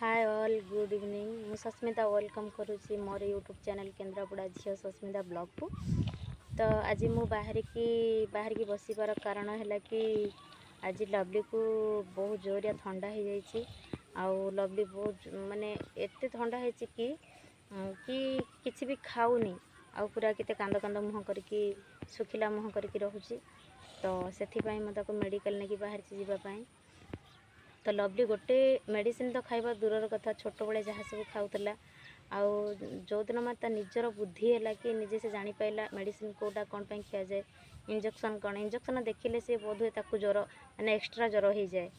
Hi all good evening मु Sasmita welcome करुच्ची मोर YouTube channel Kendrapara झील Sasmita blog को। तो आज मु बाहर की बसबार कारण है कि आज लवली को बहुत जोरिया ठंडा हो जाइए। आउ लवली बहुत माने एत ठंडा है कि किसी भी खाऊनी आउ पूरा केते कांद कांद मुँह करके सुखिला मुँह करके रोचे। तो से मैं मेडिकल नहीं बाहर जावाई। तो लवली गोटे मेडिसिन तो खाइबा दूरर कथा छोट बड़े जहाँ सब खाऊला आउ जो दिन मैं निजर बुद्धि है कि निजे से जानी पाइला मेडिसिन कोटा कौन पे खिया जाए इंजेक्शन कौन इंजेक्शन देखिले से बोध हुए ताकू ज्वर माने एक्स्ट्रा ज्वर हो जाए।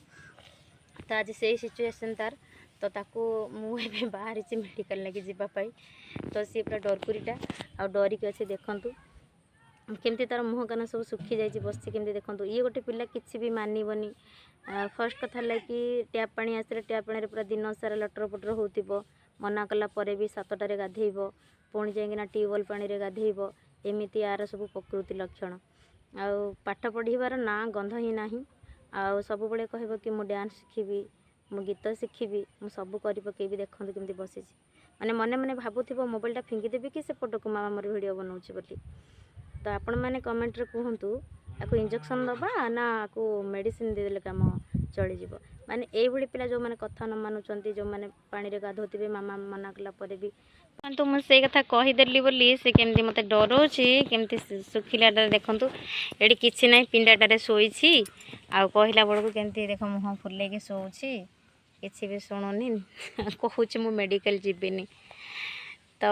तो आज से सिचुएशन तार तो ताकू मुझे बाहर मेडिकल लेके जावाई। तो सी पूरा डरकुरीटा आ डरिक अच्छे देखूँ केमती तार मुँह कान सब सुखी जाइए बस केमती देखो ये गोटे पिला किसी भी मानवनी। फर्स्ट कथा है कि टैप पानी आसले टैप पानी पूरा दिन सारा लटर पटर हो मना कला भी 7टार गाधेब पुणी जाइना ट्यूबवेल पानी गाधेब एमती यार सब प्रकृति लक्षण। आउ पाठ पढ़ार ना गंध ही ना आउ सब बड़े कह कि मुझे डांस शिखी मु गीत शिखी मु सब कर पकेबी देखते केमती बसी माने मने मने भावुव मोबाइलटा फिंगिदेवी कि सेपट को मामा मोर भिडियो बनाऊँच बोली। तो आपण मैंने कमेंट रे कहतु आपको इंजेक्शन दबा ना आपको मेडिसिन देदेले काम चली जीव। माने एई भली पिला जो माने कथा न मानुचंती जो माने पानी रे गाधोतिबे मामा मना कला परे भी तो मैं से कथा कही देली बोली से केमती मते डरोछि केमती सुखिलाटा देखंतु एडी किछि नै पिंडाटारे सोईछि आ कहला बळकु केमती देखो मुह फुले के सोउछि किछि भी सुनुनी कहूछि मु मेडिकल जिबिनी। तो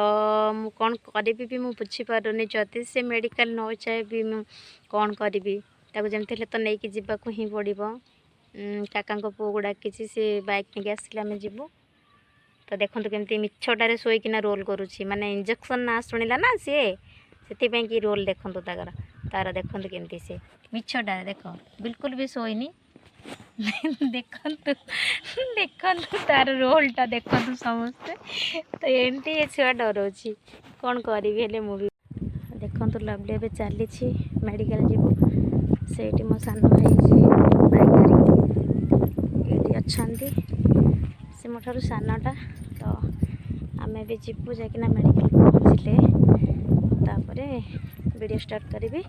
मु कौन करी भी मुझे बुझीपारुनी जदि से मेडिकल न जाए भी मु कौन करी जमती तो नहीं जावाक ही पड़ो। काका पु को डाकी से बाइक नहीं आसला आम जीवु। तो देखो केमती मिछटारे शोकिना रोल करुच्ची माने इंजेक्शन ना शुणिला ना सी से कि रोल देखो तार देखो केमती से मिछटारे देख बिल्कुल भी शोनी देखु देखु तार रोलटा देखु समस्ते। तो एमती ये छुआ डरोची कौन करी मुझे देखु लवली ए चली मेडिकल जीव से मो सान भाई बाइक धरिकी अच्छा से मो ठार सानटा। तो आम भी जीवु जाकिना मेडिकल पहुँचले तापर वीडियो स्टार्ट करी।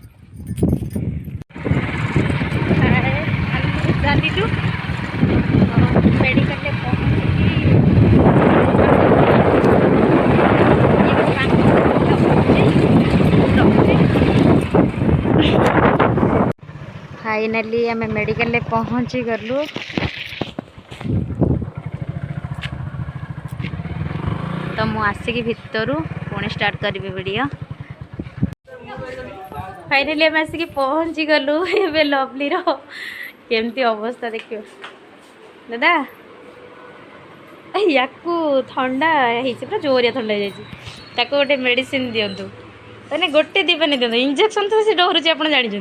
चलू मेडिकल फाइनाली आम मेडिकल पहुँची गलु। तो मु आसिक भितर पुणी स्टार्ट करी वीडियो। फाइनाली आम आसिक पहुँची गलु ए लवली केमती अवस्था देखियो दादा या ठंडा पूरा जोरिया ठंडा हो गोटे मेडिसिन दिंतु मैंने गोटे दीपानी दिखाँ इंजेक्शन तो से डरुची आप जानते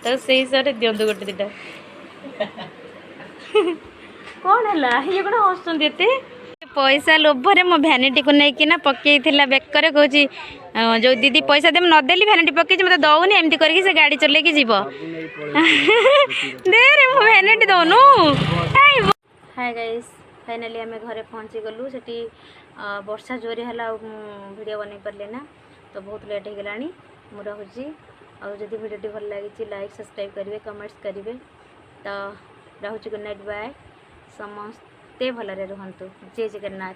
तो से हिसाब से दिंतु गोटे दीटा कौन है ये कौन हसुँच पैसा लोभरे मो भैनिटी को लेकिन पकई बेकर कह जो दीदी पैसा दे नदेली भैनिटी पकई मत दौनी एमती करके से गाड़ी चलैकी जीव दे रे मो भैनिटी दौनु। हाय गाइस फाइनाली आम घरे पहुँची गलु से वर्षा जोरी है वीडियो बन पारे ना तो बहुत लेट हो गला मुझे आदि वीडियो भल लगी लाइक सब्सक्राइब करेंगे कमेंट्स करेंगे। तो रोचे गुड नाइट बाय समस्ते भलरे रुहतु जय जगन्नाथ।